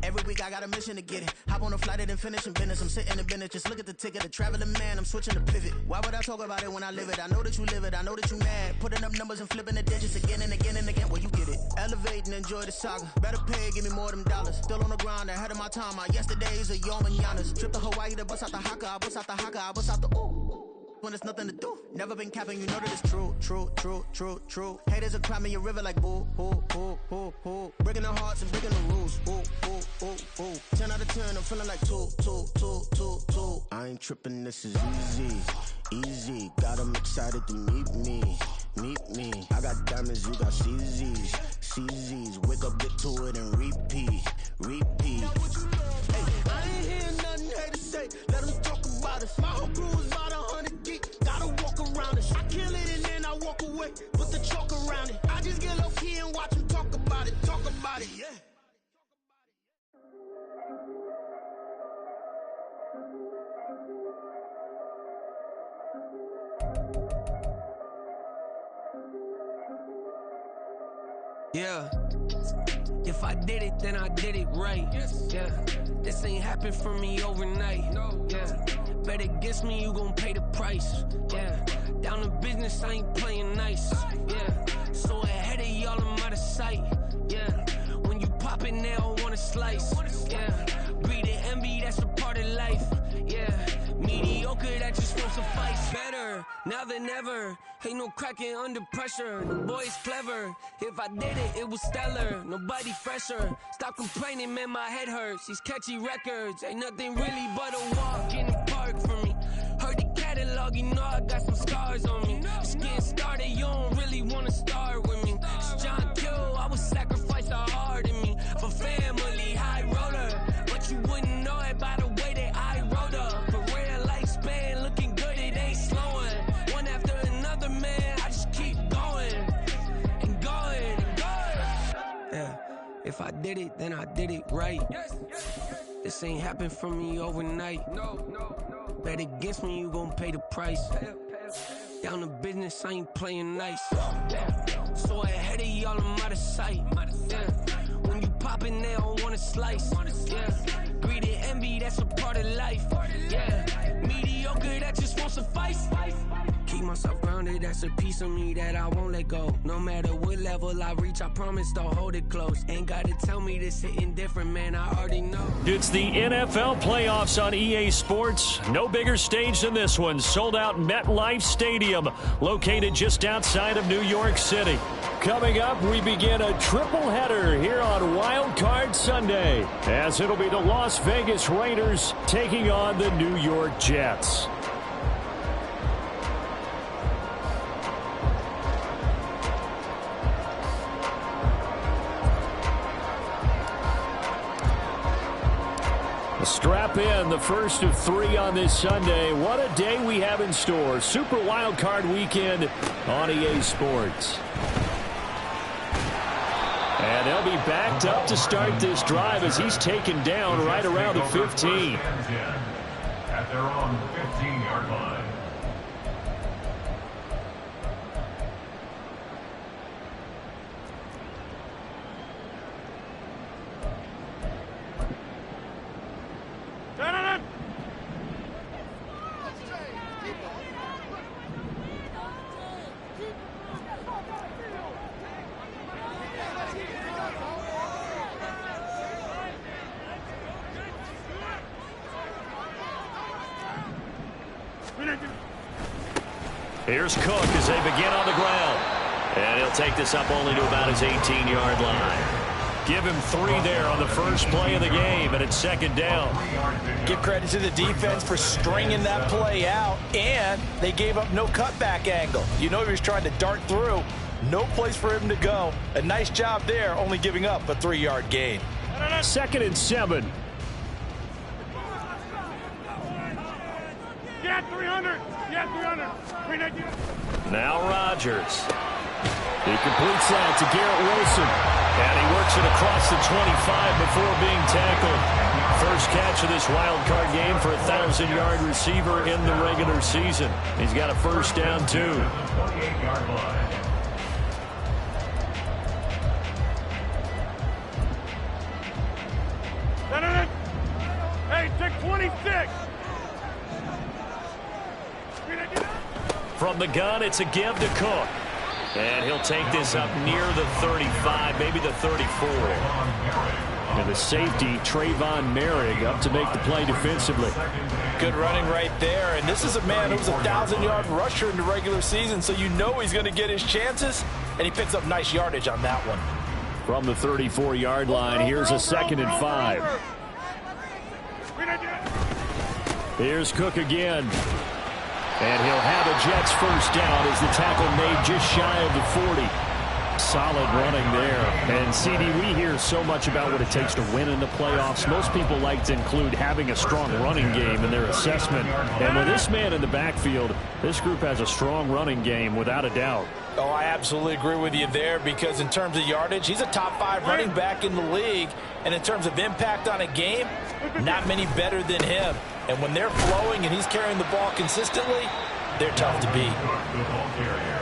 Every week I got a mission to get it. Hop on a flight and finish in business. I'm sitting in business, just look at the ticket. A traveling man, I'm switching to pivot. Why would I talk about it when I live it? I know that you live it, I know that you mad. Putting up numbers and flipping the digits again and again and again. Well, you get it. Elevate and enjoy the saga. Better pay, give me more of them dollars. Still on the grind, ahead of my time. My yesterdays are your mananas. Trip to Hawaii to bust out the haka. I bust out the haka, I bust out the ooh. When there's nothing to do. Never been capping, you know that it's true, true, true, true, true. Haters are climbing your river like boo, boo, boo, boo, boo. Breaking their hearts and breaking the rules. Ooh, ooh, ooh, ooh. 10 out of 10, I'm feeling like 2, 2, 2, 2, 2. I ain't tripping, this is easy, easy. Got 'em excited to meet me, meet me. I got diamonds, you got CZs, CZs. Wake up, get to it and repeat, repeat. Hey, I ain't hearing nothing haters say. Let them talk about us. My whole crew is about 100 deep. Gotta walk around it. I kill it and then I walk away. Put the chalk around it. I just get low key and watch them talk about it. Talk about it, yeah. Yeah. If I did it, then I did it right. Yeah. This ain't happened for me overnight. Yeah. Bet against me, you gon' pay the price. Yeah. Down to business, I ain't playing nice. Yeah. So ahead of y'all, I'm out of sight. Yeah. When you pop it, they don't wanna slice. Yeah. Greed and envy, that's a part of life. Yeah. Mediocre, that just won't suffice. Better now than ever. Ain't no cracking under pressure. The boy's clever. If I did it, it was stellar. Nobody fresher. Stop complaining, man, my head hurts. These catchy records ain't nothing really but a walk in the park for me. Heard the catalog, you know I got some scars on me. Just getting started, you don't really wanna start with me. It's John Kill, I would sacrifice a heart in me for family, high roller. But you wouldn't know it by the way that I wrote up. Career lifespan looking good, it ain't slowing. One after another, man, I just keep going and going and going. Yeah, if I did it, then I did it right. This ain't happened for me overnight. Bet against me, you gon' pay the price. Down to business, I ain't playing nice. So ahead of y'all, I'm out of sight. Yeah. When you poppin', they don't wanna slice. Yeah. Greed and envy, that's a part of life. Yeah. Mediocre, that just won't suffice. Keep myself grounded, that's a piece of me that I won't let go. No matter what level I reach, I promise to hold it close. Ain't gotta tell me this hitting different, man, I already know. It's the NFL playoffs on EA Sports. No bigger stage than this one. Sold out MetLife Stadium, located just outside of New York City. Coming up, we begin a triple header here on Wild Card Sunday, as it'll be the Las Vegas Raiders taking on the New York Jets. Strap in, the first of 3 on this Sunday. What a day we have in store. Super Wild Card Weekend on EA Sports. And they'll be backed up to start this drive as he's taken down right around the 15. At their own 15-yard line. Here's Cook as they begin on the ground. And he'll take this up only to about his 18-yard line. Give him 3 there on the first play of the game, and it's second down. Give credit to the defense for stringing that play out, and they gave up no cutback angle. You know he was trying to dart through. No place for him to go. A nice job there, only giving up a 3-yard gain. 2nd and 7. Yeah, 300. Yeah, 300. Now Rodgers. He completes that to Garrett Wilson. And he works it across the 25 before being tackled. First catch of this wild card game for a 1,000-yard receiver in the regular season. He's got a first down, too. 28-yard line. 26. From the gun, it's a give to Cook. And he'll take this up near the 35, maybe the 34. And the safety, Trayvon Merrick, up to make the play defensively. Good running right there. And this is a man who was a 1,000-yard rusher in the regular season, so you know he's going to get his chances. And he picks up nice yardage on that one. From the 34-yard line, here's a 2nd and 5. Here's Cook again. And he'll have a Jets first down as the tackle made just shy of the 40. Solid running there. And, CD, we hear so much about what it takes to win in the playoffs. Most people like to include having a strong running game in their assessment. And with this man in the backfield, this group has a strong running game without a doubt. Oh, I absolutely agree with you there, because in terms of yardage, he's a top 5 running back in the league. And in terms of impact on a game, not many better than him. And when they're flowing and he's carrying the ball consistently, they're tough to beat.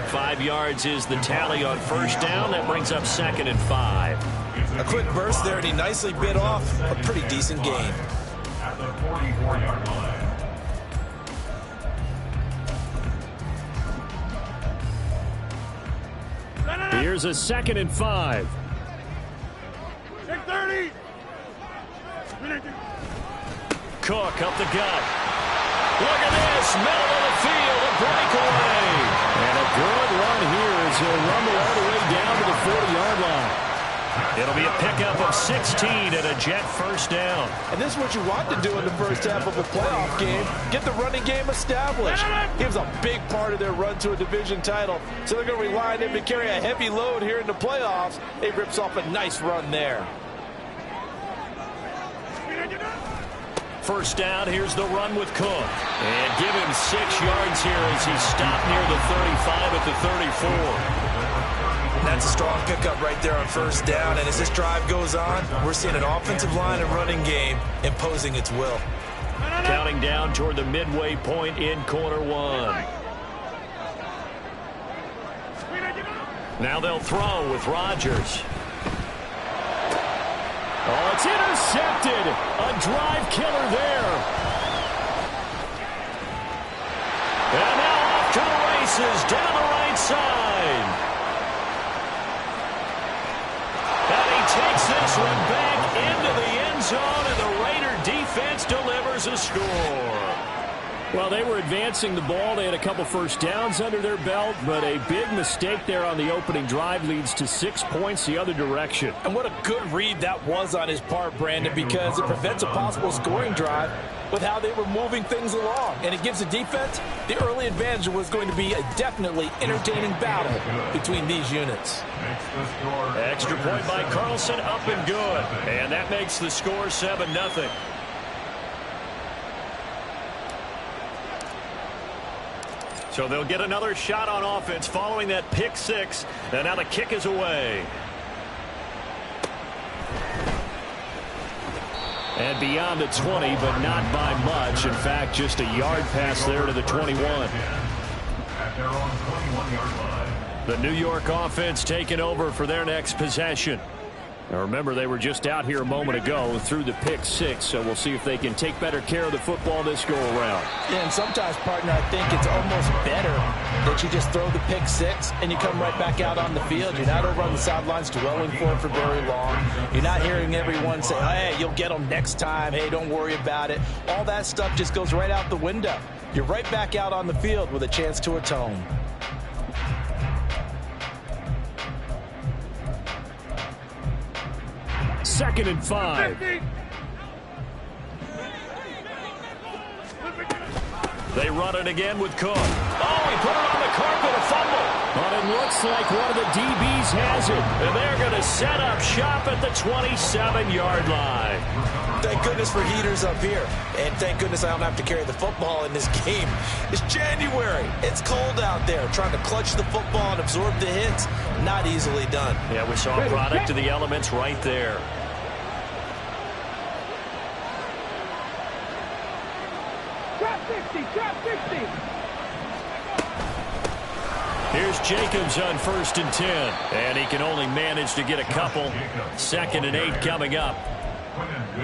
5 yards is the tally on first down. That brings up 2nd and 5. A quick burst there, and he nicely bit off a pretty decent gain. At the 44-yard line. Here's a 2nd and 5. 30. Cook up the gut. Look at this, middle of the field, a breakaway. And a good run here as he'll rumble all the way down to the 40-yard line. It'll be a pickup of 16 and a Jet first down. And this is what you want to do in the first half of a playoff game. Get the running game established. He was a big part of their run to a division title. So they're going to rely on him to carry a heavy load here in the playoffs. He rips off a nice run there. First down, here's the run with Cook. And give him 6 yards here as he stopped near the 35 at the 34. That's a strong pickup right there on first down. And as this drive goes on, we're seeing an offensive line and running game imposing its will. Counting down toward the midway point in quarter 1. Now they'll throw with Rodgers. Oh, it's intercepted. A drive killer there. And now off to the races down the right side. And he takes this one back into the end zone, and the Raider defense delivers a score. Well, they were advancing the ball. They had a couple first downs under their belt, but a big mistake there on the opening drive leads to 6 points the other direction. And what a good read that was on his part, Brandon, because it prevents a possible scoring drive with how they were moving things along. And it gives the defense the early advantage. Was going to be a definitely entertaining battle between these units. Extra point by Carlson, up and good. And that makes the score 7-0. So they'll get another shot on offense following that pick 6. And now the kick is away. And beyond the 20, but not by much. In fact, just a yard pass there to the 21. At their own 21-yard line. The New York offense taking over for their next possession. Now remember, they were just out here a moment ago through the pick 6, so we'll see if they can take better care of the football this go-around. Yeah, and sometimes, partner, I think it's almost better that you just throw the pick 6 and you come right back out on the field. You're not over on the sidelines dwelling for it for very long. You're not hearing everyone say, hey, you'll get them next time. Hey, don't worry about it. All that stuff just goes right out the window. You're right back out on the field with a chance to atone. Second and 5. They run it again with Cook. Oh, he put it on the carpet, a fumble. But it looks like one of the DBs has it. And they're going to set up shop at the 27-yard line. Thank goodness for heaters up here. And thank goodness I don't have to carry the football in this game. It's January. It's cold out there. Trying to clutch the football and absorb the hits, not easily done. Yeah, we saw a product of the elements right there. Here's Jacobs on 1st and 10. And he can only manage to get a couple. 2nd and 8 coming up.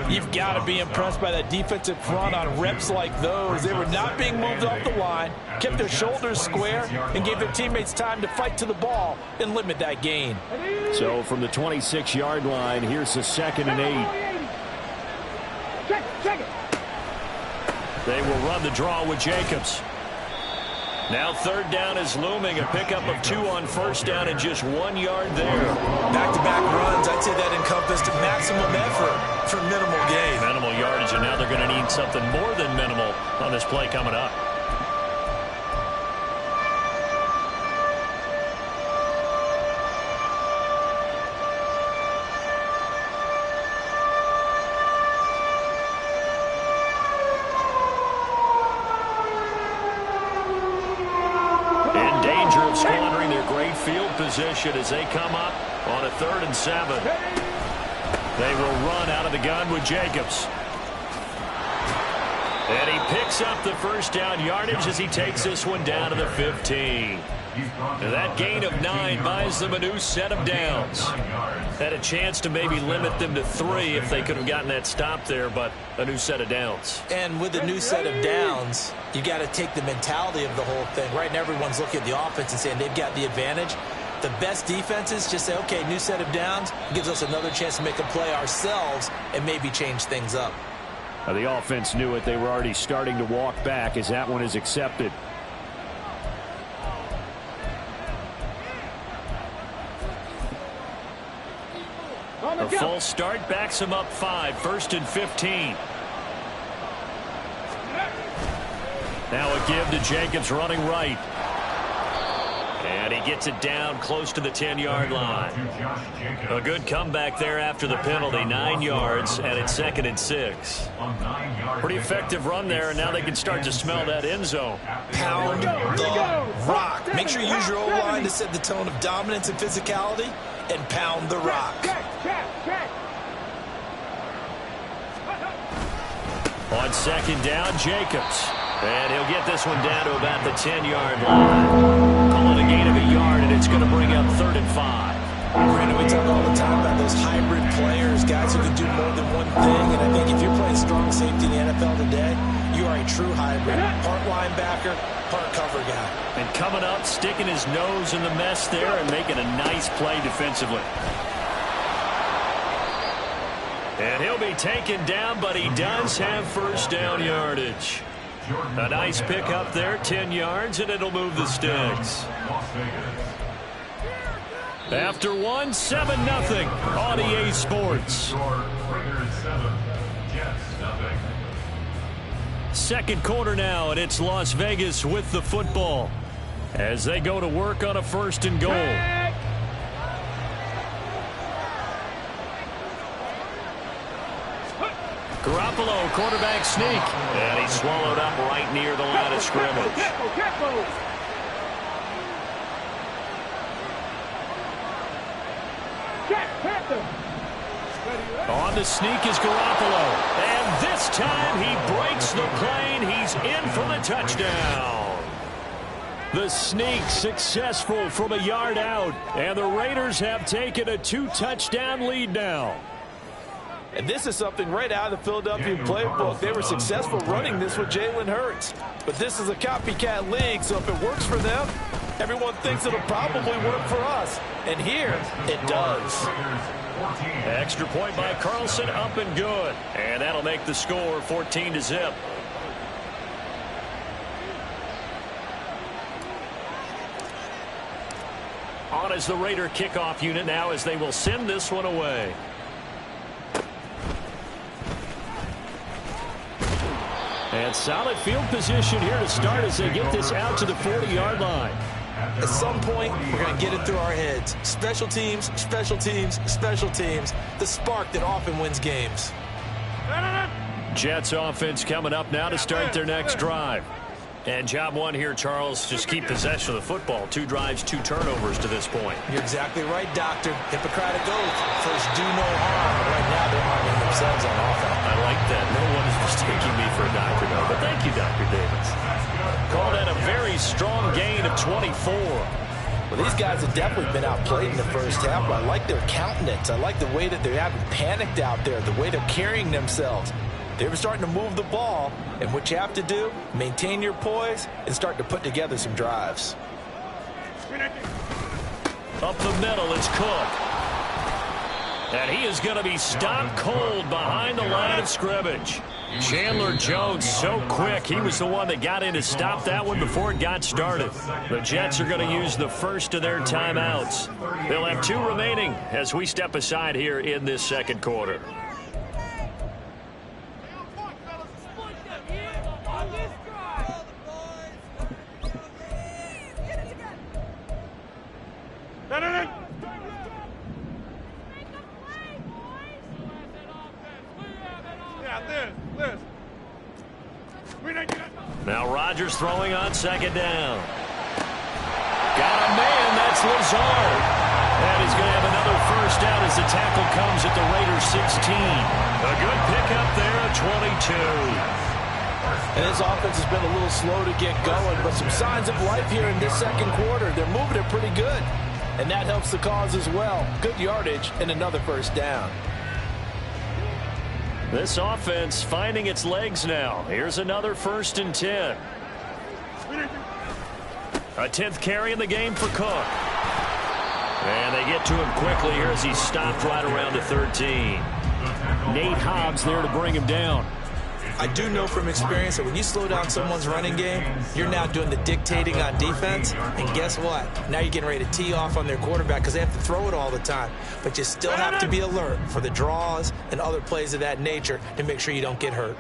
You've got to be impressed by that defensive front on reps like those. They were not being moved off the line, kept their shoulders square, and gave their teammates time to fight to the ball and limit that gain. So from the 26-yard line, here's the 2nd and 8. Check it. They will run the draw with Jacobs. Now 3rd down is looming. A pickup of 2 on 1st down and just 1 yard there. Back-to-back runs, I'd say that encompassed maximum effort for minimal gain. Minimal yardage, and now they're going to need something more than minimal on this play coming up. Squandering their great field position as they come up on a 3rd and 7. They will run out of the gun with Jacobs. And he picks up the 1st down yardage as he takes this one down to the 15. And that gain of 9 buys them a new set of downs. Had a chance to maybe limit them to 3 if they could have gotten that stop there, but a new set of downs. And with a new set of downs, you got to take the mentality of the whole thing. Right now, everyone's looking at the offense and saying they've got the advantage. The best defenses just say, okay, new set of downs gives us another chance to make a play ourselves and maybe change things up. The offense knew it. They were already starting to walk back as that one is accepted. A full start backs him up 5. 1st and 15. Now a give to Jacobs running right. And he gets it down close to the 10-yard line. A good comeback there after the penalty. 9 yards, and it's 2nd and 6. Pretty effective run there, and now they can start to smell that end zone. Pound the rock. Make sure you use your O-line to set the tone of dominance and physicality, and pound the rock. On 2nd down, Jacobs. And he'll get this one down to about the 10-yard line. Call it a gain of a yard, and it's going to bring up 3rd and 5. Brandon, we talk all the time about those hybrid players, guys who can do more than one thing. And I think if you're playing strong safety in the NFL today, you are a true hybrid. Part linebacker, part cover guy. And coming up, sticking his nose in the mess there and making a nice play defensively. And he'll be taken down, but he does have 1st down yardage. A nice pickup there, 10 yards, and it'll move the sticks. After 1, 7-0 on EA Sports. 2nd quarter now, and it's Las Vegas with the football as they go to work on a 1st and goal. Garoppolo, quarterback sneak. And he's swallowed up right near the line of scrimmage. On the sneak is Garoppolo. And this time he breaks the plane. He's in for the touchdown. The sneak successful from a yard out. And the Raiders have taken a 2-touchdown lead now. And this is something right out of the Philadelphia playbook. They were successful running this with Jalen Hurts. But this is a copycat league, so if it works for them, everyone thinks it'll probably work for us. And here, it does. Extra point by Carlson, up and good. And that'll make the score 14-0. On as the Raider kickoff unit now as they will send this one away. And solid field position here to start as they get this out to the 40-yard line. At some point, we're going to get it through our heads. Special teams, special teams, special teams. The spark that often wins games. Jets offense coming up now to start their next drive. And job one here, Charles, just keep possession of the football. 2 drives, 2 turnovers to this point. You're exactly right, Doctor. Hippocratic oath. First, do no harm. Right now, they're harming themselves on offense. I like that. No one is mistaking me for a doctor, though. But thank you, Dr. Davis. Call that a very strong gain of 24. Well, these guys have definitely been outplayed in the first half, but I like their countenance. I like the way that they haven't panicked out there, the way they're carrying themselves. They're starting to move the ball, and what you have to do, maintain your poise and start to put together some drives. Up the middle, it's Cook. And he is going to be stopped cold behind the line of scrimmage. Chandler Jones so quick. He was the one that got in to stop that one before it got started. The Jets are going to use the first of their timeouts. They'll have 2 remaining as we step aside here in this second quarter. Now Rodgers throwing on second down. Got a man, that's Lazard. And he's going to have another first down as the tackle comes at the Raiders 16. A good pickup there at 22. And his offense has been a little slow to get going, but some signs of life here in this second quarter. They're moving it pretty good, and that helps the cause as well. Good yardage and another first down. This offense finding its legs now. Here's another 1st and 10. A 10th carry in the game for Cook. And they get to him quickly here as he's stopped right around the 13. Nate Hobbs there to bring him down. I do know from experience that when you slow down someone's running game, you're now doing the dictating on defense. And guess what? Now you're getting ready to tee off on their quarterback because they have to throw it all the time. But you still have to be alert for the draws and other plays of that nature to make sure you don't get hurt.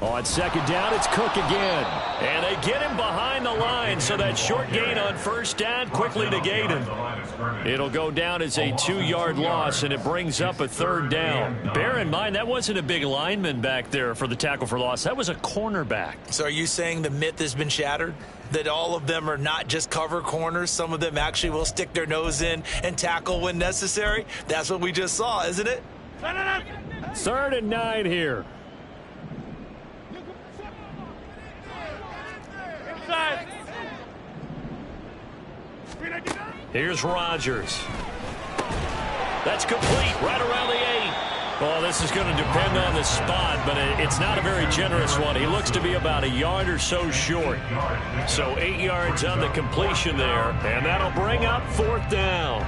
On second down, it's Cook again. And they get him behind the line, so that short gain on first down quickly negated. It'll go down as a 2-yard loss, and it brings up a 3rd down. Bear in mind, that wasn't a big lineman back there for the tackle for loss. That was a cornerback. So are you saying the myth has been shattered? That all of them are not just cover corners? Some of them actually will stick their nose in and tackle when necessary? That's what we just saw, isn't it? 3rd and 9 here. Here's Rodgers. That's complete right around the 8. Well, this is going to depend on the spot, but it's not a very generous one. He looks to be about a yard or so short. So 8 yards on the completion there, and that'll bring up 4th down.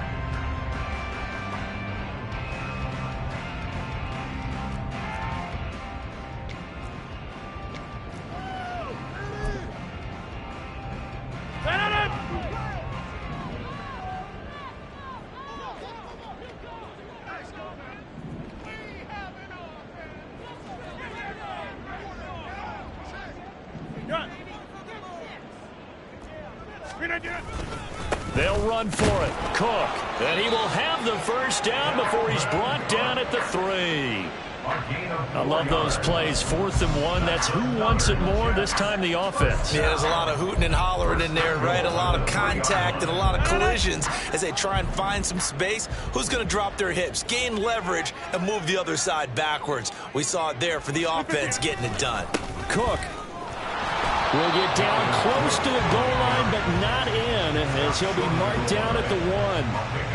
They'll run for it. Cook. And he will have the first down before he's brought down at the 3. I love those plays. 4th and 1. That's who wants it more. This time the offense. Yeah, there's a lot of hooting and hollering in there, right? A lot of contact and a lot of collisions as they try and find some space. Who's going to drop their hips, gain leverage, and move the other side backwards? We saw it there for the offense getting it done. Cook will get down close to the goal line, but not in, as he'll be marked down at the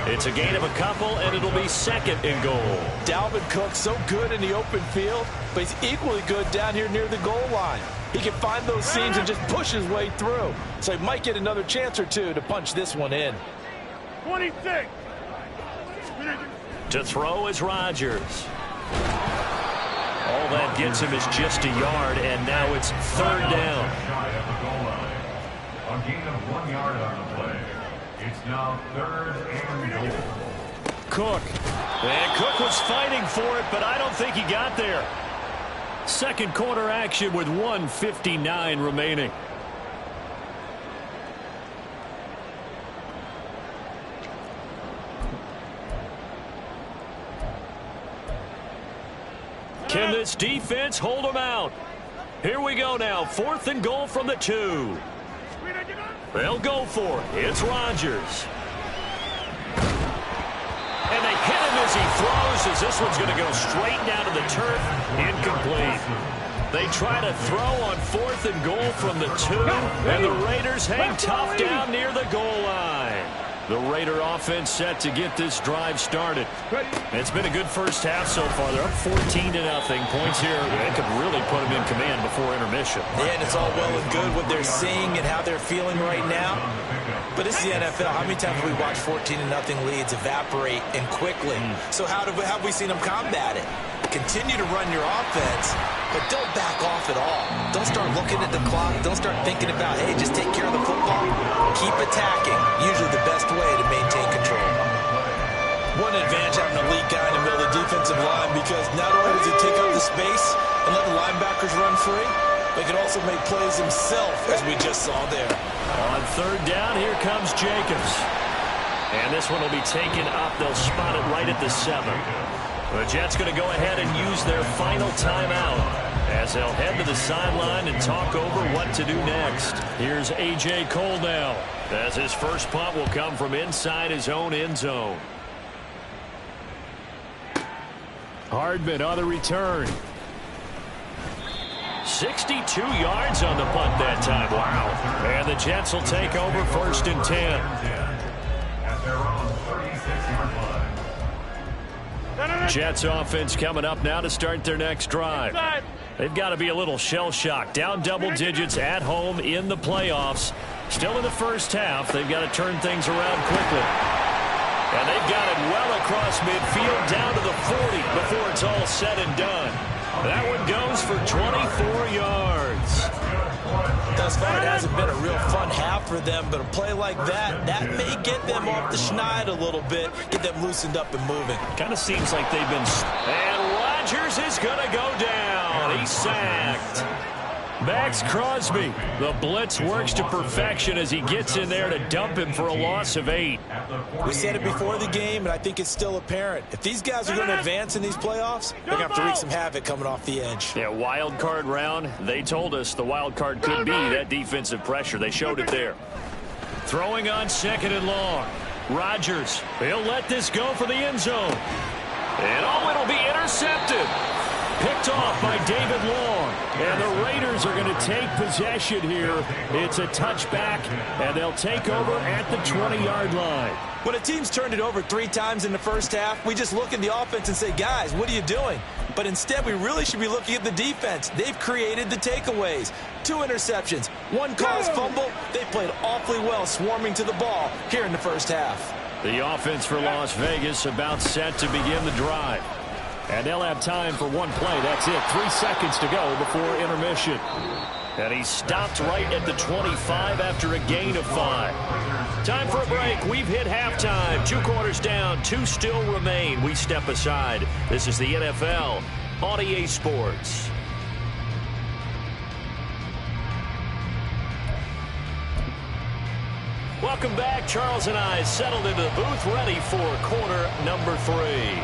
1. It's a gain of a couple, and it'll be 2nd and goal. Dalvin Cook so good in the open field, but he's equally good down here near the goal line. He can find those seams and just push his way through. So he might get another chance or two to punch this one in. 26. To throw is Rodgers. All that gets him is just a yard, and now it's 3rd down. A gain of 1 yard on the play. It's now 3rd and goal. Cook. And Cook was fighting for it, but I don't think he got there. Second quarter action with 1:59 remaining. Can this defense hold them out? Here we go now. 4th and goal from the 2. They'll go for it. It's Rodgers. And they hit him as he throws, as this one's going to go straight down to the turf. Incomplete. They try to throw on 4th and goal from the 2, and the Raiders hang tough down near the goal line. The Raider offense set to get this drive started. It's been a good first half so far. They're up 14-0. Points here. They could really put them in command before intermission. Yeah, and it's all well and good what they're seeing and how they're feeling right now. But it's the NFL. How many times have we watched 14-0 leads evaporate and quickly? So how have we seen them combat it? Continue to run your offense, but don't back off at all. Don't start looking at the clock. Don't start thinking about, hey, just take care of the football. Keep attacking. Usually the best way to maintain control. One advantage having a elite guy in the middle of the defensive line, because not only does he take up the space and let the linebackers run free, but he can also make plays himself, as we just saw there. On 3rd down, here comes Jacobs. And this one will be taken up. They'll spot it right at the 7. The Jets going to go ahead and use their final timeout as they'll head to the sideline and talk over what to do next. Here's A.J. Cole now, as his first punt will come from inside his own end zone. Hardman on the return. 62 yards on the punt that time. Wow. And the Jets will take over 1st and 10. Jets offense coming up now to start their next drive. They've got to be a little shell-shocked. Down double digits at home in the playoffs. Still in the first half. They've got to turn things around quickly. And they've got it well across midfield down to the 40 before it's all said and done. That one goes for 24 yards. Thus far, it hasn't been a real fun half for them, but a play like that may get them off the schneid a little bit, get them loosened up and moving. Kind of seems like they've been... And Rodgers is going to go down. He's sacked. Max Crosby. The blitz works to perfection as he gets in there to dump him for a loss of 8. We said it before the game, and I think it's still apparent. If these guys are going to advance in these playoffs, they're going to have to wreak some havoc coming off the edge. Yeah, wild card round. They told us the wild card could be that defensive pressure. They showed it there. Throwing on 2nd and long. Rodgers. He'll let this go for the end zone. And it'll be intercepted. Picked off by David Long. And the Raiders are going to take possession here. It's a touchback, and they'll take over at the 20-yard line. When a team's turned it over 3 times in the first half, we just look at the offense and say, guys, what are you doing? But instead, we really should be looking at the defense. They've created the takeaways. 2 interceptions, 1 caused fumble. They played awfully well swarming to the ball here in the first half. The offense for Las Vegas about set to begin the drive. And they'll have time for 1 play. That's it. 3 seconds to go before intermission. And he stopped right at the 25 after a gain of 5. Time for a break. We've hit halftime. 2 quarters down. 2 still remain. We step aside. This is the NFL on EA Sports. Welcome back. Charles and I settled into the booth, ready for quarter number 3.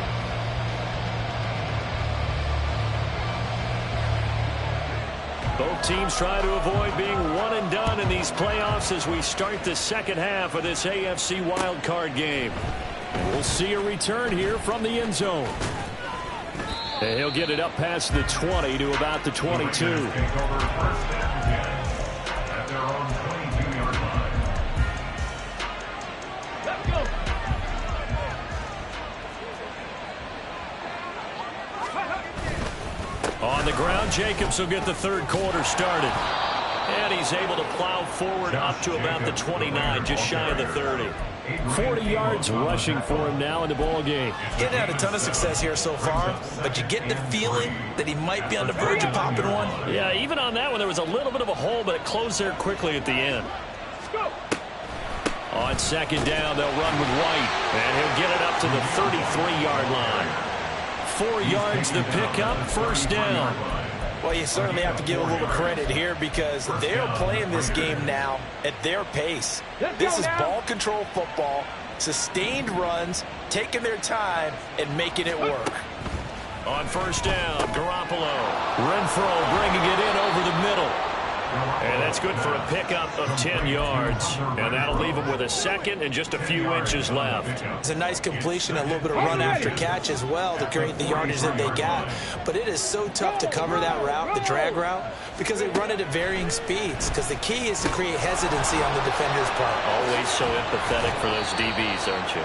Both teams try to avoid being one and done in these playoffs as we start the second half of this AFC wildcard game. We'll see a return here from the end zone. And he'll get it up past the 20 to about the 22. On the ground, Jacobs will get the 3rd quarter started. And he's able to plow forward up to about the 29, just shy of the 30. 40 yards rushing for him now in the ball game. Getting had a ton of success here so far, but you get the feeling that he might be on the verge of popping one. Yeah, even on that one, there was a little bit of a hole, but it closed there quickly at the end. On 2nd down, they'll run with White, and he'll get it up to the 33-yard line. 4 yards to pick up, 1st down. Well, you certainly have to give a little credit here because they're playing this game now at their pace. This is ball control football, sustained runs, taking their time, and making it work. On 1st down, Garoppolo. Renfro bringing it in over the middle. And that's good for a pickup of 10 yards. And that'll leave him with a second and just a few inches left. It's a nice completion, a little bit of run after catch as well to create the yardage that they got. But it is so tough to cover that route, the drag route, because they run it at varying speeds. Because the key is to create hesitancy on the defender's part. Always so empathetic for those DBs, aren't you?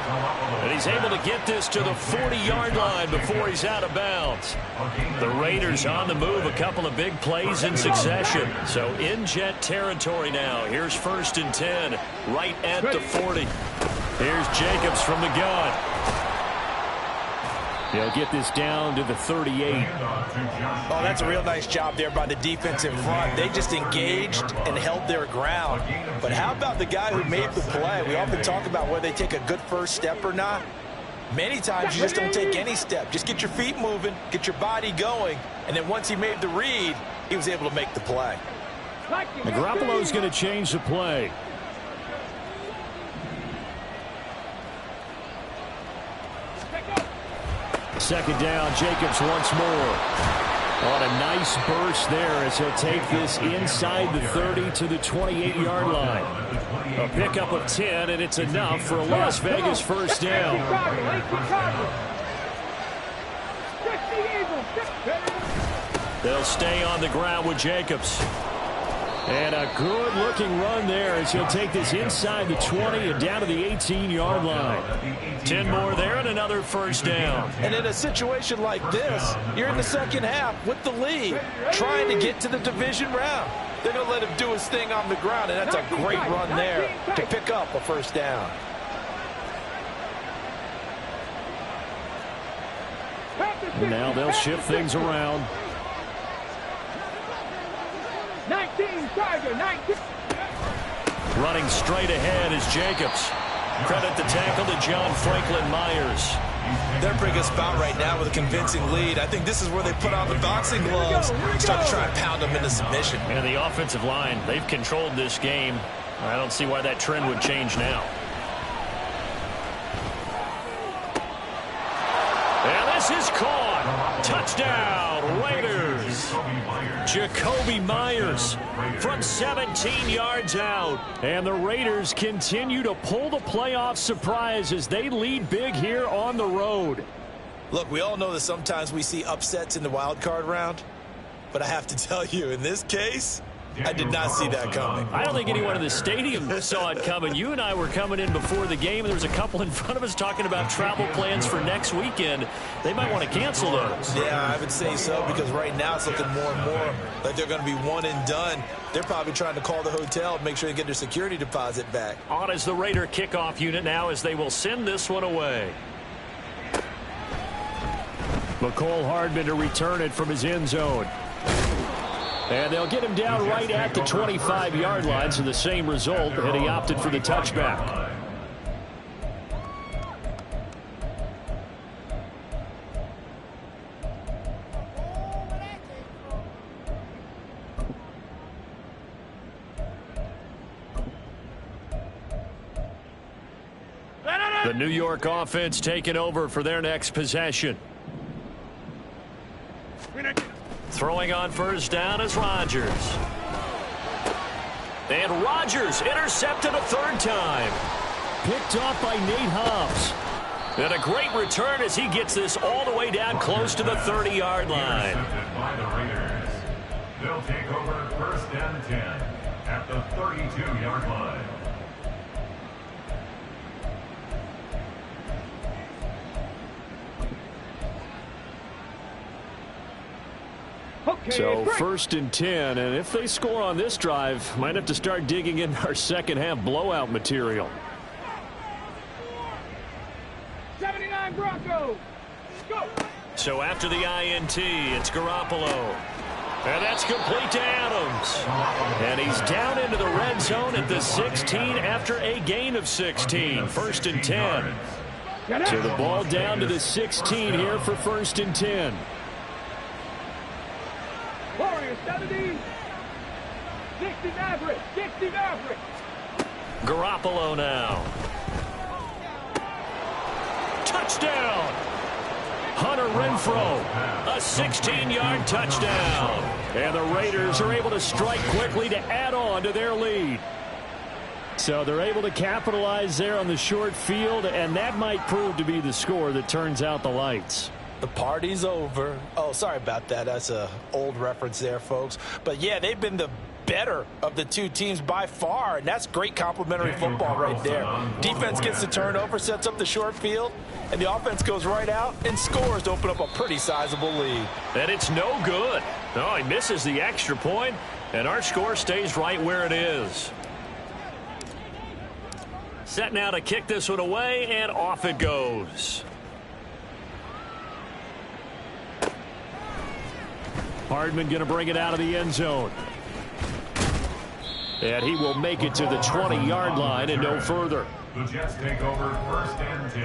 And he's able to get this to the 40-yard line before he's out of bounds. The Raiders on the move, a couple of big plays in succession. So in jet territory now. Here's 1st and 10, right at the 40. Here's Jacobs from the gun. They'll get this down to the 38. Oh, that's a real nice job there by the defense in front. They just engaged and held their ground. But how about the guy who made the play? We often talk about whether they take a good first step or not. Many times you just don't take any step. Just get your feet moving, get your body going, and then once he made the read, he was able to make the play. And Garoppolo's going to change the play. Second down, Jacobs once more. On a nice burst there as he'll take this inside the 30 to the 28-yard line. A pickup of 10, and it's enough for a Las Vegas first down. They'll stay on the ground with Jacobs. And a good-looking run there as he'll take this inside the 20 and down to the 18-yard line. 10 more there and another first down. And in a situation like this, you're in the second half with the lead, trying to get to the division round. They're going to let him do his thing on the ground, and that's a great run there to pick up a first down. And now they'll shift things around. 19, Tiger, 19. Running straight ahead is Jacobs. Credit the tackle to John Franklin Myers. They're bringing us about right now with a convincing lead. I think this is where they put on the boxing gloves, start to try and pound them into submission. And the offensive line, they've controlled this game. I don't see why that trend would change now. And this is caught. Touchdown, Raiders. Jacoby Myers from 17 yards out. And the Raiders continue to pull the playoff surprise as they lead big here on the road. Look, we all know that sometimes we see upsets in the wild card round. But I have to tell you, in this case, I did not see that coming. I don't think anyone in the stadium saw it coming. You and I were coming in before the game, and there was a couple in front of us talking about travel plans for next weekend. They might want to cancel those. Yeah, I would say so, because right now it's looking more and more like they're going to be one and done. They're probably trying to call the hotel and make sure they get their security deposit back. On is the Raider kickoff unit now as they will send this one away. McCole Hardman to return it from his end zone. And they'll get him down right at the 25-yard line, so the same result, and he opted for the touchback. The New York offense taking over for their next possession. Throwing on first down is Rodgers. And Rodgers intercepted a third time. Picked off by Nate Hobbs. And a great return as he gets this all the way down close to the 30-yard line. By the Raiders. They'll take over first and 10 at the 32-yard line. So first and 10, and if they score on this drive, might have to start digging in our second half blowout material. 79 Broncos. Go. So after the INT, it's Garoppolo. And that's complete to Adams. And he's down into the red zone at the 16 after a gain of 16. First and 10. So the ball down to the 16 here for first and 10. Warriors 70. 60 Maverick. 60 Maverick. Garoppolo now. Touchdown. Hunter Renfrow, a 16-yard touchdown. And the Raiders are able to strike quickly to add on to their lead. So they're able to capitalize there on the short field, and that might prove to be the score that turns out the lights. The party's over. Oh, sorry about that. That's an old reference there, folks. But, yeah, they've been the better of the two teams by far, and that's great complimentary football right there. Defense gets the turnover, sets up the short field, and the offense goes right out and scores to open up a pretty sizable lead. And it's no good. No, he misses the extra point, and our score stays right where it is. Set now to kick this one away, and off it goes. Hardman going to bring it out of the end zone. And he will make it to the 20-yard line and no further. The Jets take over 1st and 10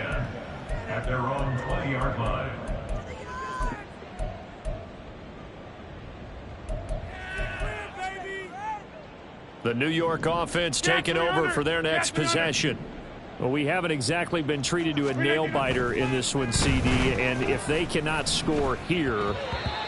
at their own 20-yard line. The New York offense taking over for their next possession. Well, we haven't exactly been treated to a nail-biter in this one, CD, and if they cannot score here,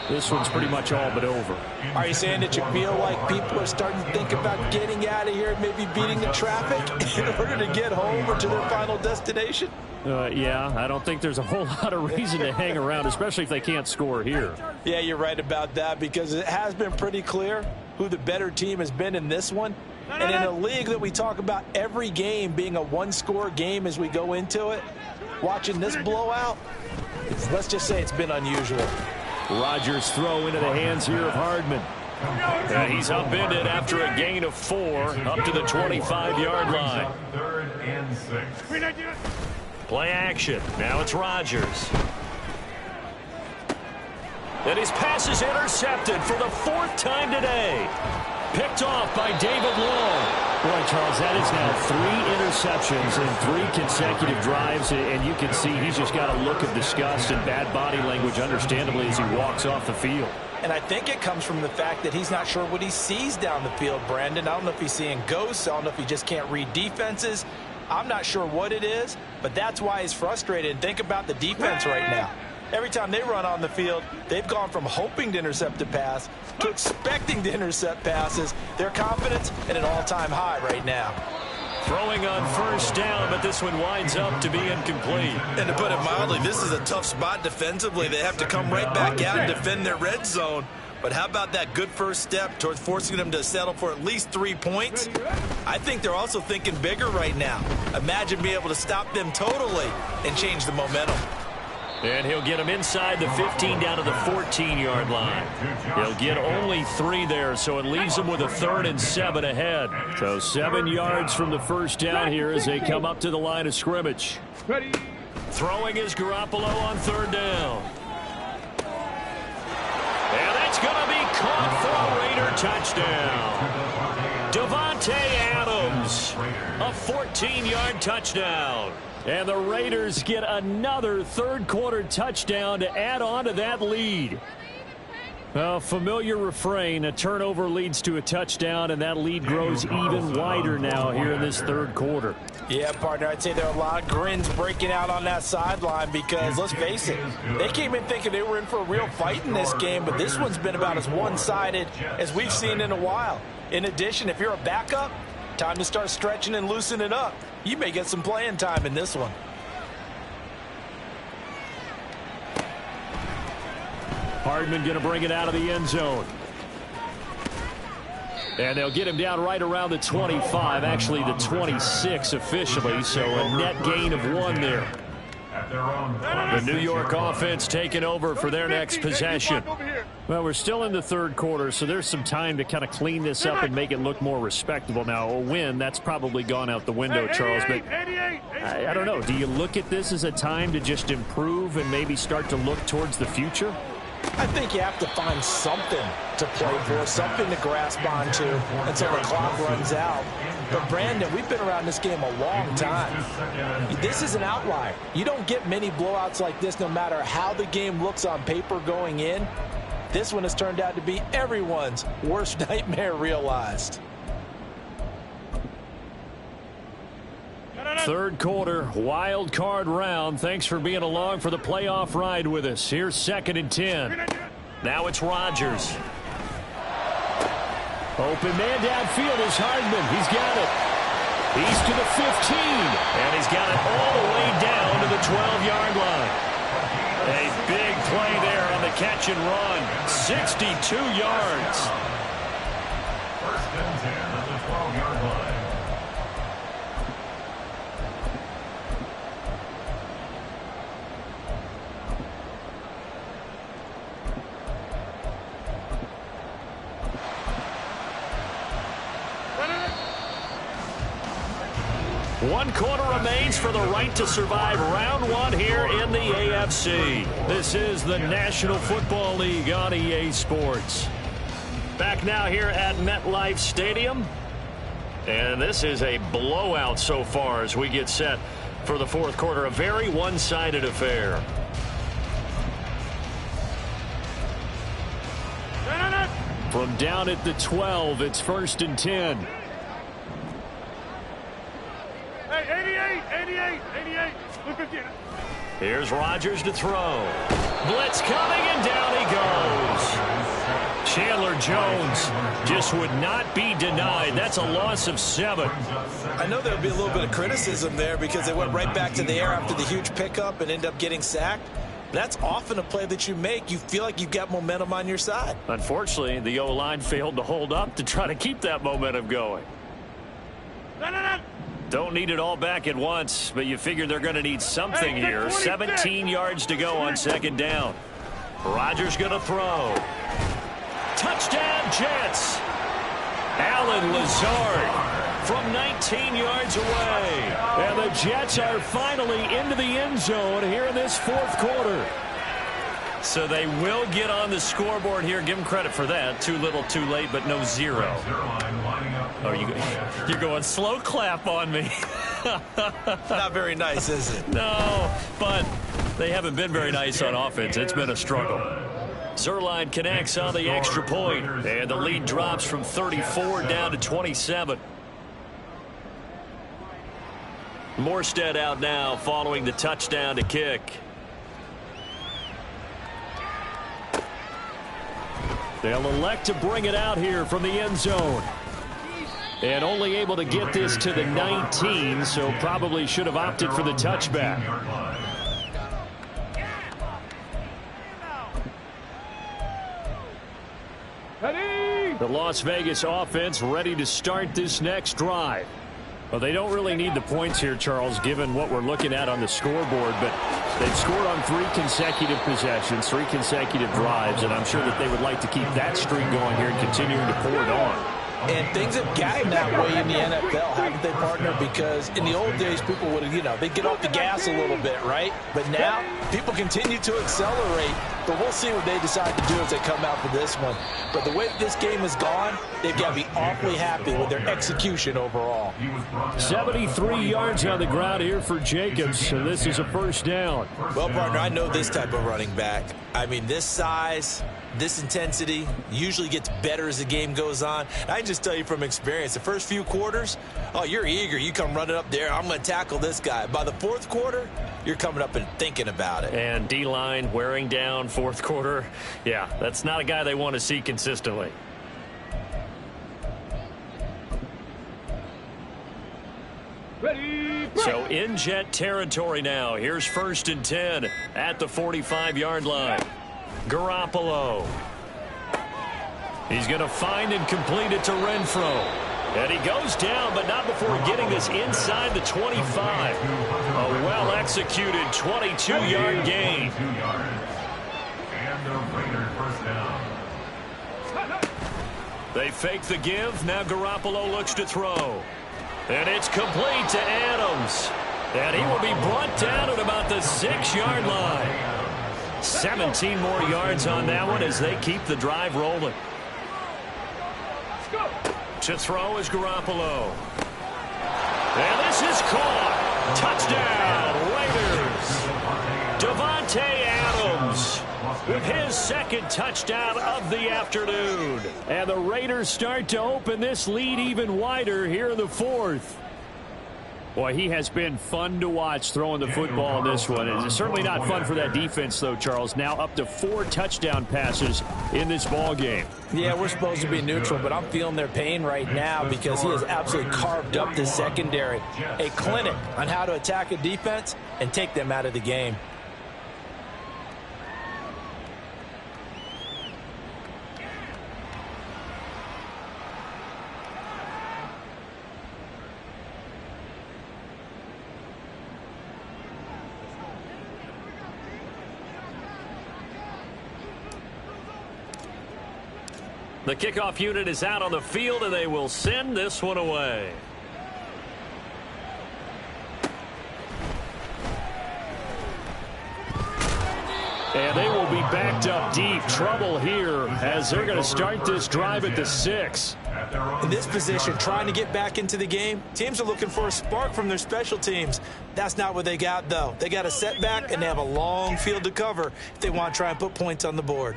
this one's pretty much all but over. Are you saying that you feel like people are starting to think about getting out of here and maybe beating the traffic in order to get home or to their final destination? Yeah, I don't think there's a whole lot of reason to hang around, especially if they can't score here. Yeah, you're right about that, because it has been pretty clear who the better team has been in this one. And in a league that we talk about every game being a one-score game as we go into it, watching this blowout, let's just say it's been unusual. Rodgers throw into the hands here of Hardman. And he's upended after a gain of 4 up to the 25-yard line. 3rd and 6. Play action. Now it's Rodgers. And his pass is intercepted for the 4th time today. Picked off by David Long. Boy, Charles, that is now 3 interceptions in 3 consecutive drives, and you can see he's just got a look of disgust and bad body language, understandably, as he walks off the field. And I think it comes from the fact that he's not sure what he sees down the field, Brandon. I don't know if he's seeing ghosts. I don't know if he just can't read defenses. I'm not sure what it is, but that's why he's frustrated. And think about the defense right now. Every time they run on the field, they've gone from hoping to intercept a pass to expecting to intercept passes. Their confidence at an all-time high right now. Throwing on 1st down, but this one winds up to be incomplete. And to put it mildly, this is a tough spot defensively. They have to come right back out and defend their red zone. But how about that good first step towards forcing them to settle for at least 3 points? I think they're also thinking bigger right now. Imagine being able to stop them totally and change the momentum. And he'll get him inside the 15 down to the 14-yard line. He'll get only 3 there, so it leaves him with a 3rd and 7 ahead. So 7 yards from the first down here as they come up to the line of scrimmage. Ready. Throwing is Garoppolo on 3rd down. And that's going to be caught for a Raider touchdown. Devontae Adams, a 14-yard touchdown. And the Raiders get another 3rd quarter touchdown to add on to that lead. A familiar refrain, a turnover leads to a touchdown, and that lead grows even wider now here in this 3rd quarter. Yeah, partner, I'd say there are a lot of grins breaking out on that sideline because, let's face it, they came in thinking they were in for a real fight in this game, but this one's been about as one-sided as we've seen in a while. In addition, if you're a backup, time to start stretching and loosening up. You may get some playing time in this one. Hardman going to bring it out of the end zone. And they'll get him down right around the 25, actually the 26 officially, so a net gain of 1 there. The New York offense taking over for their next possession. Well, we're still in the 3rd quarter, so there's some time to kind of clean this up and make it look more respectable. Now, a win, that's probably gone out the window, Charles, but I don't know. Do you look at this as a time to just improve and maybe start to look towards the future? I think you have to find something to play for, something to grasp onto until the clock runs out. But, Brandon, we've been around this game a long time. This is an outlier. You don't get many blowouts like this no matter how the game looks on paper going in. This one has turned out to be everyone's worst nightmare realized. Third quarter, wild card round. Thanks for being along for the playoff ride with us. Here's 2nd and 10. Now it's Rodgers. Open man downfield is Hardman. He's got it. He's to the 15. And he's got it all the way down to the 12-yard line. A big play there on the catch and run. 62 yards. 1st and 10 at the 12-yard line. One quarter remains for the right to survive round 1 here in the AFC. This is the National Football League on EA Sports. Back now here at MetLife Stadium. And this is a blowout so far as we get set for the 4th quarter. A very one-sided affair. From down at the 12, it's 1st and 10. 88. Here's Rodgers to throw. Blitz coming, and down he goes. Chandler Jones just would not be denied. That's a loss of 7. I know there would be a little bit of criticism there because they went right back to the air after the huge pickup and end up getting sacked. That's often a play that you make. You feel like you've got momentum on your side. Unfortunately, the O-line failed to hold up to try to keep that momentum going. Don't need it all back at once, but you figure they're going to need something here. 17 yards to go on 2nd down. Rodgers going to throw. Touchdown, Jets. Allen Lazard from 19 yards away. And the Jets are finally into the end zone here in this 4th quarter. So they will get on the scoreboard here. Give them credit for that. Too little, too late, but no 0. Oh, you're going slow clap on me. Not very nice, is it? No, but they haven't been very nice on offense. It's been a struggle. Zerline connects on the extra point, and the lead drops from 34 down to 27. Morstead out now following the touchdown to kick. They'll elect to bring it out here from the end zone. And only able to get this to the 19, so probably should have opted for the touchback. The Las Vegas offense ready to start this next drive. Well, they don't really need the points here, Charles, given what we're looking at on the scoreboard, but they've scored on 3 consecutive possessions, 3 consecutive drives, and I'm sure that they would like to keep that streak going here and continuing to pour it on. And things have gotten that way in the NFL, haven't they, partner? Because in the old days, people would, they'd get off the gas a little bit, right? But now, people continue to accelerate. But we'll see what they decide to do as they come out for this one. But the way that this game has gone, they've got to be awfully happy with their execution overall. 73 yards on the ground here for Jacobs, so this is a 1st down. Well, partner, I know this type of running back. I mean, this size, this intensity usually gets better as the game goes on. I can just tell you from experience, the first few quarters, oh, you're eager. You come running up there, I'm going to tackle this guy. By the 4th quarter, you're coming up and thinking about it. And D-line wearing down 4th quarter. Yeah, that's not a guy they want to see consistently. So in Jet territory now. Here's 1st and 10 at the 45-yard line. Garoppolo. He's going to find and complete it to Renfro. And he goes down, but not before getting this inside the 25. A well-executed 22-yard gain. And the Raiders 1st down. They fake the give. Now Garoppolo looks to throw. And it's complete to Adams. And he will be brought down at about the 6-yard line. 17 more yards on that one as they keep the drive rolling. To throw is Garoppolo. And this is caught. Touchdown, Raiders. Davante Adams with his 2nd touchdown of the afternoon. And the Raiders start to open this lead even wider here in the 4th. Boy, he has been fun to watch throwing the football in this one. It's certainly not fun for that defense, though, Charles. Now up to 4 touchdown passes in this ball game. Yeah, we're supposed to be neutral, but I'm feeling their pain right now because he has absolutely carved up the secondary. A clinic on how to attack a defense and take them out of the game. The kickoff unit is out on the field, and they will send this one away. And they will be backed up deep. Trouble here as they're going to start this drive at the 6. In this position, trying to get back into the game, teams are looking for a spark from their special teams. That's not what they got, though. They got a setback, and they have a long field to cover if they want to try and put points on the board.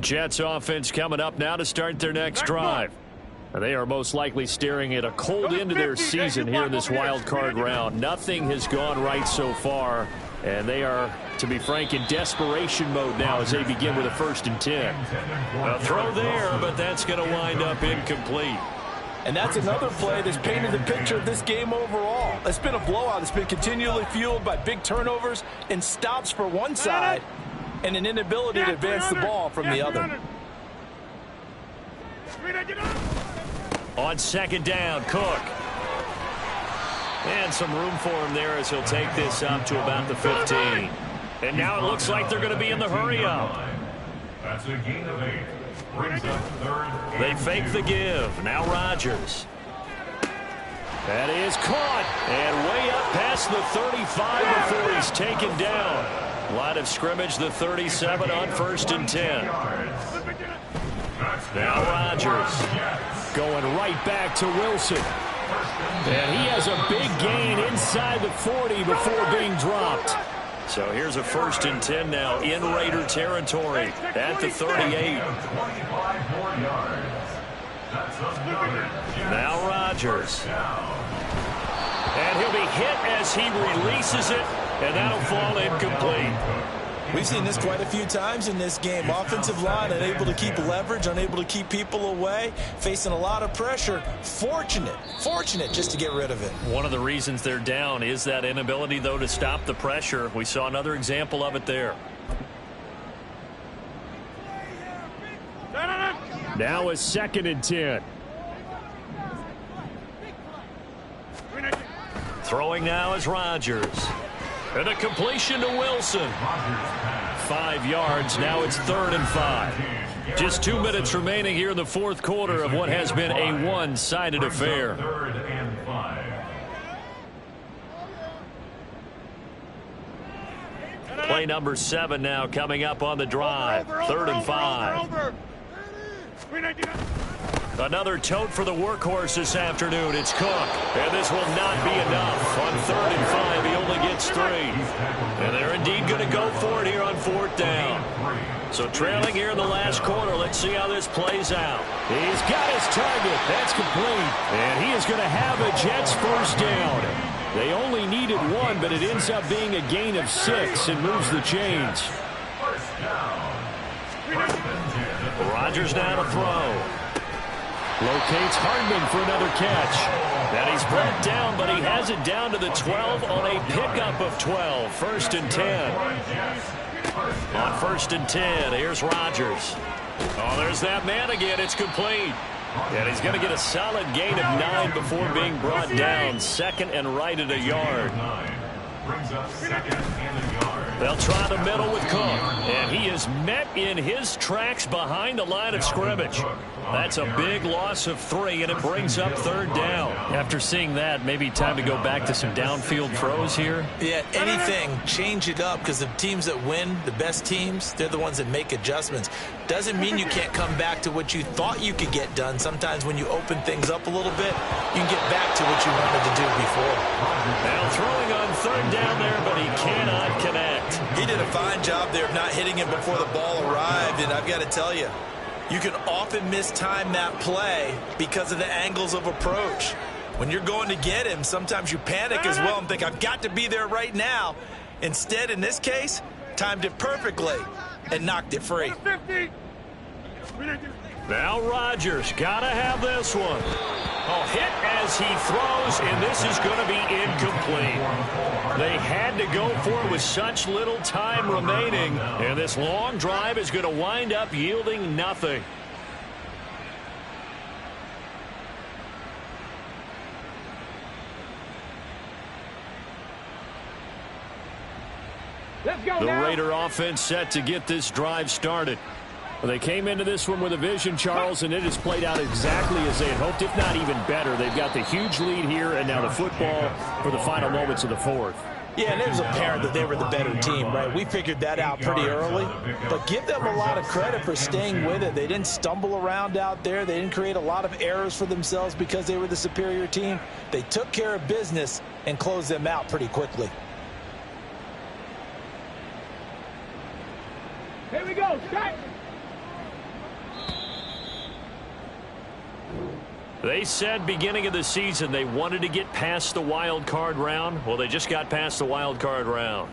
Jets offense coming up now to start their next drive. They are most likely staring at a cold end to their season here in this wild card round. Nothing has gone right so far, and they are, to be frank, in desperation mode now as they begin with a 1st and 10. A throw there, but that's going to wind up incomplete. And that's another play that's painted the picture of this game overall. It's been a blowout. It's been continually fueled by big turnovers and stops for one side and an inability to advance the ball from the other. On 2nd down, Cook. And some room for him there as he'll take this up to about the 15. And now it looks like they're going to be in the hurry-up. That's a gain of 8. Brings up 3rd. They fake the give. Now Rodgers. That is caught. And way up past the 35 before he's taken down. Line of scrimmage, the 37 on 1st and 10. Now Rodgers going right back to Wilson. And he has a big gain inside the 40 before being dropped. So here's a 1st and 10 now in Raider territory at the 38. Now Rodgers. And he'll be hit as he releases it, and that'll fall incomplete. We've seen this quite a few times in this game. Offensive line unable to keep leverage, unable to keep people away, facing a lot of pressure. Fortunate just to get rid of it. One of the reasons they're down is that inability, though, to stop the pressure. We saw another example of it there. Now a 2nd and 10. Throwing now is Rodgers. And a completion to Wilson. 5 yards. Now it's 3rd and 5. Just 2 minutes remaining here in the 4th quarter of what has been a one-sided affair. 3rd and 5. Play number 7 now coming up on the drive. 3rd and 5. Another tote for the workhorse this afternoon. It's Cook. And this will not be enough. On 3rd and 5, he only gets 3. And they're indeed going to go for it here on 4th down. So trailing here in the last quarter. Let's see how this plays out. He's got his target. That's complete. And he is going to have a Jets 1st down. They only needed 1, but it ends up being a gain of 6 and moves the chains. Rodgers now to throw. Locates Hardman for another catch. And he's brought down, but he has it down to the 12 on a pickup of 12. 1st and 10. On 1st and 10, here's Rodgers. Oh, there's that man again. It's complete. And he's going to get a solid gain of 9 before being brought down. 2nd and right at a yard. Brings up 2nd and a yard. They'll try the middle with Cook. And he is met in his tracks behind the line of scrimmage. That's a big loss of 3, and it brings up 3rd down. After seeing that, maybe time to go back to some downfield throws here. Yeah, anything. Change it up because the teams that win, the best teams, they're the ones that make adjustments. Doesn't mean you can't come back to what you thought you could get done. Sometimes when you open things up a little bit, you can get back to what you wanted to do before. Now throwing on 3rd down there, but he cannot connect. He did a fine job there of not hitting him before the ball arrived, and I've got to tell you, You can often mistime that play because of the angles of approach. When you're going to get him, sometimes you panic as well and think, I've got to be there right now. Instead, in this case, timed it perfectly and knocked it free. Now Rodgers got to have this one. Oh, hit as he throws, and this is going to be incomplete. They had to go for it with such little time remaining, and this long drive is going to wind up yielding nothing. Let's go The now. Raider offense set to get this drive started. Well, they came into this one with a vision, Charles, and it has played out exactly as they had hoped, if not even better. They've got the huge lead here, and now the football for the final moments of the fourth. Yeah, and it was apparent that they were the better team, right? We figured that out pretty early. But give them a lot of credit for staying with it. They didn't stumble around out there. They didn't create a lot of errors for themselves because they were the superior team. They took care of business and closed them out pretty quickly. Here we go. Start. They said beginning of the season they wanted to get past the wild card round. Well, they just got past the wild card round.